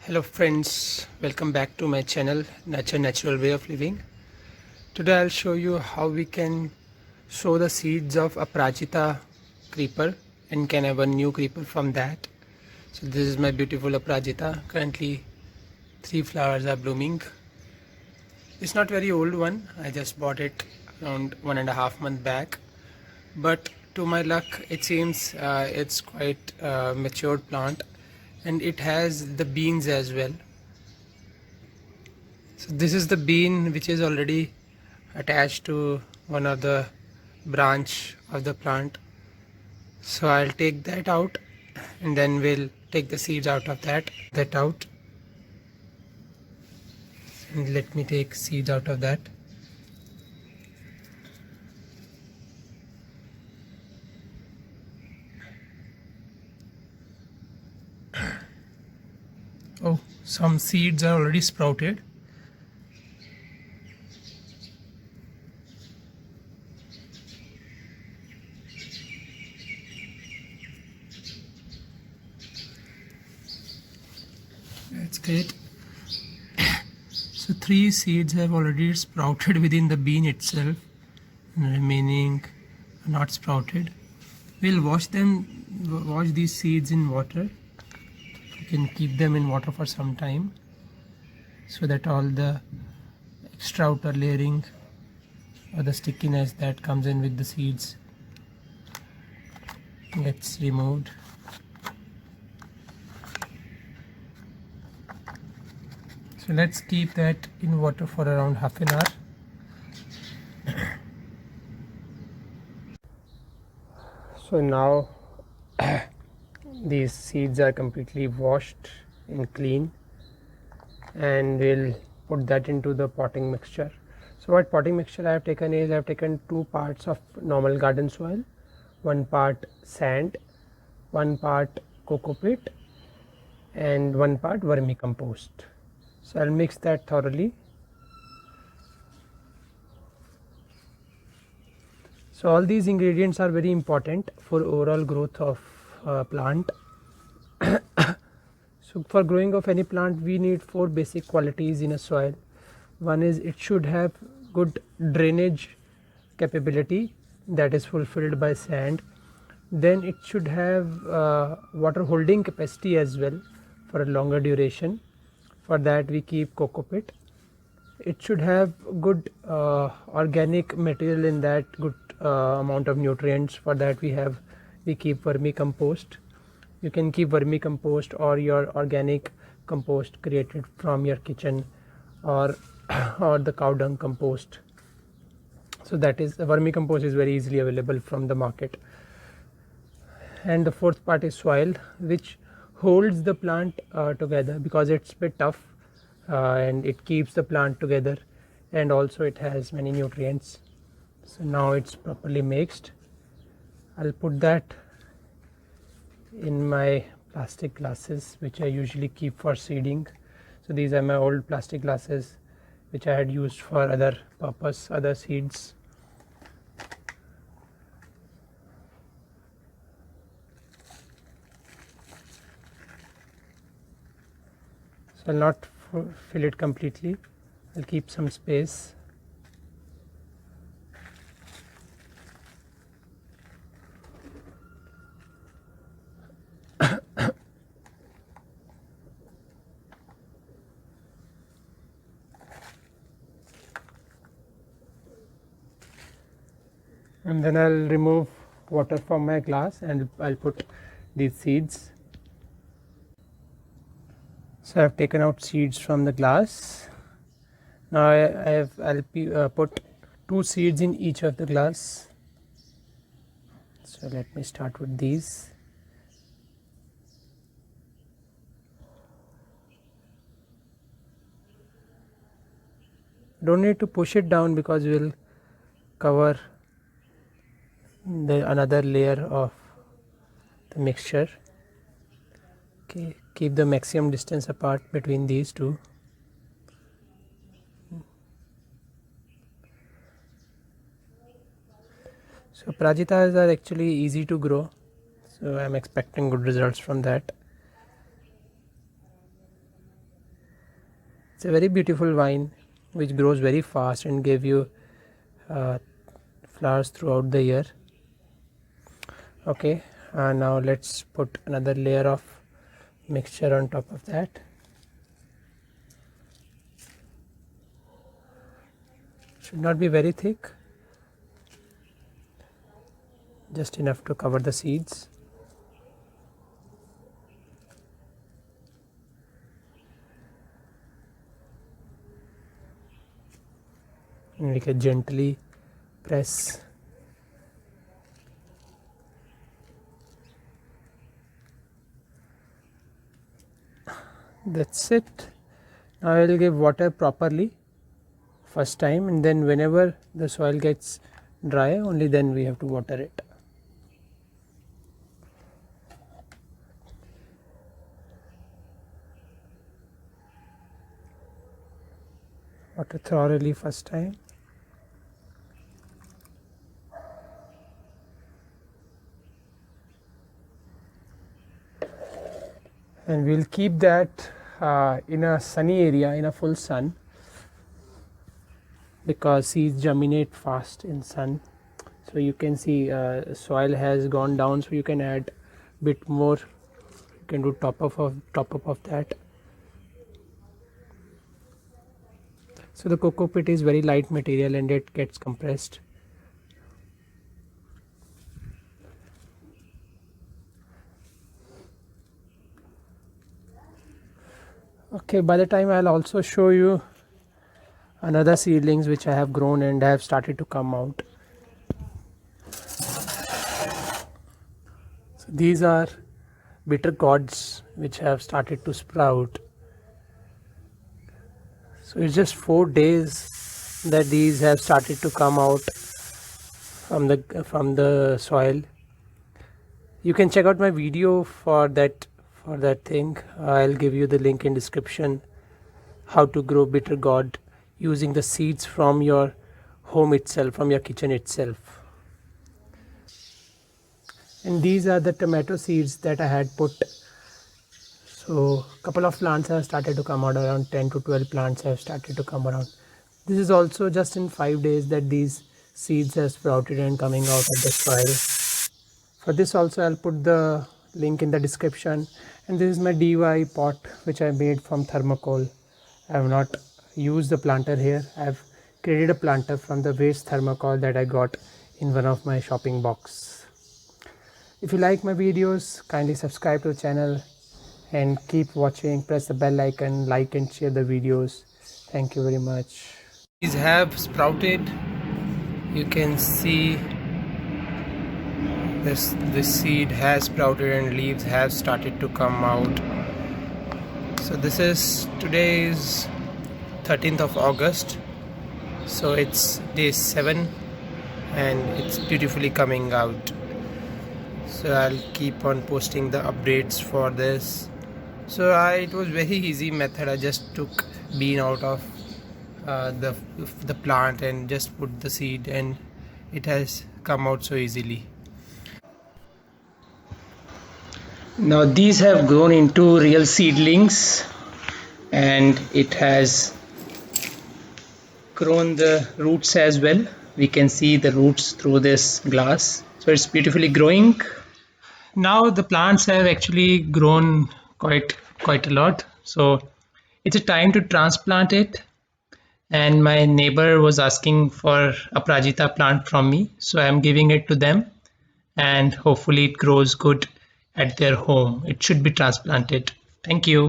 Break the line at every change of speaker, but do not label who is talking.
Hello friends, welcome back to my channel Natural Way of Living. Today I'll show you how we can sow the seeds of Aprajita creeper and can have a new creeper from that. So this is my beautiful Aprajita. Currently 3 flowers are blooming. It's not very old one. I just bought it around 1.5 months back. But to my luck it seems it's quite a matured plant and it has the beans as well. So this is the bean which is already attached to one of the branch of the plant. So I'll take that out and then we'll take the seeds out of that out. And let me take seeds out of that. Oh, some seeds are already sprouted. That's great. So 3 seeds have already sprouted within the bean itself, and the remaining are not sprouted. We'll wash these seeds in water. You can keep them in water for some time so that all the extra outer layering or the stickiness that comes in with the seeds gets removed. So let's keep that in water for around half an hour. So now these seeds are completely washed and clean, and we'll put that into the potting mixture. So what potting mixture I have taken is, I have taken 2 parts of normal garden soil, 1 part sand, 1 part coco peat and 1 part vermicompost. So I'll mix that thoroughly. So all these ingredients are very important for overall growth of plant. So for growing of any plant we need 4 basic qualities in a soil. One is it should have good drainage capability, that is fulfilled by sand. Then it should have water holding capacity as well for a longer duration. For that we keep coco peat. It should have good organic material in that, good amount of nutrients. For that we keep vermicompost. You can keep vermicompost or your organic compost created from your kitchen, or the cow dung compost. So that is, the vermicompost is very easily available from the market. And the 4th part is soil, which holds the plant together, because it's a bit tough and it keeps the plant together, and also it has many nutrients. So now it's properly mixed. I'll put that in my plastic glasses, which I usually keep for seeding. So these are my old plastic glasses which I had used for other purpose, other seeds. So I'll not fill it completely, I'll keep some space. And then I'll remove water from my glass and I'll put these seeds. So I've taken out seeds from the glass. Now I'll put 2 seeds in each of the glass. So let me start with these. Don't need to push it down because we'll cover another layer of the mixture. Okay, keep the maximum distance apart between these 2. So Aprajitas are actually easy to grow, so I'm expecting good results from that. It's a very beautiful vine which grows very fast and give you flowers throughout the year. Okay, now let's put another layer of mixture on top of that. Should not be very thick, just enough to cover the seeds. And we can gently press. That's it. Now I will give water properly first time, and then whenever the soil gets dry, only then we have to water it. Water thoroughly first time. And we'll keep that in a sunny area, in a full sun, because seeds germinate fast in sun. So you can see soil has gone down, so you can add bit more. You can do top up of that. So the cocoa pit is very light material and it gets compressed. Okay, by the time I'll also show you another seedlings which I have grown and have started to come out. So these are bitter gourds which have started to sprout. So it's just 4 days that these have started to come out from the soil. You can check out my video for that thing. I'll give you the link in description, how to grow bitter gourd using the seeds from your home itself, from your kitchen itself. And these are the tomato seeds that I had put. So a couple of plants have started to come out, around 10 to 12 plants have started to come around. This is also just in 5 days that these seeds have sprouted and coming out of the soil. For this also I'll put the link in the description. And this is my DIY pot which I made from thermocol. I have not used the planter here. I have created a planter from the waste thermocol that I got in one of my shopping box. If you like my videos, kindly subscribe to the channel and keep watching. Press the bell icon, like and share the videos. Thank you very much. These have sprouted. You can see this seed has sprouted and leaves have started to come out. So this is today's 13th of August. So it's day 7 and it's beautifully coming out. So I'll keep on posting the updates for this. So it was very easy method. I just took bean out of the plant and just put the seed, and it has come out so easily. Now these have grown into real seedlings, and it has grown the roots as well. We can see the roots through this glass. So it's beautifully growing. Now the plants have actually grown quite a lot. So it's a time to transplant it. And my neighbor was asking for Aprajita plant from me. So I'm giving it to them, and hopefully it grows good at their home. It should be transplanted. Thank you.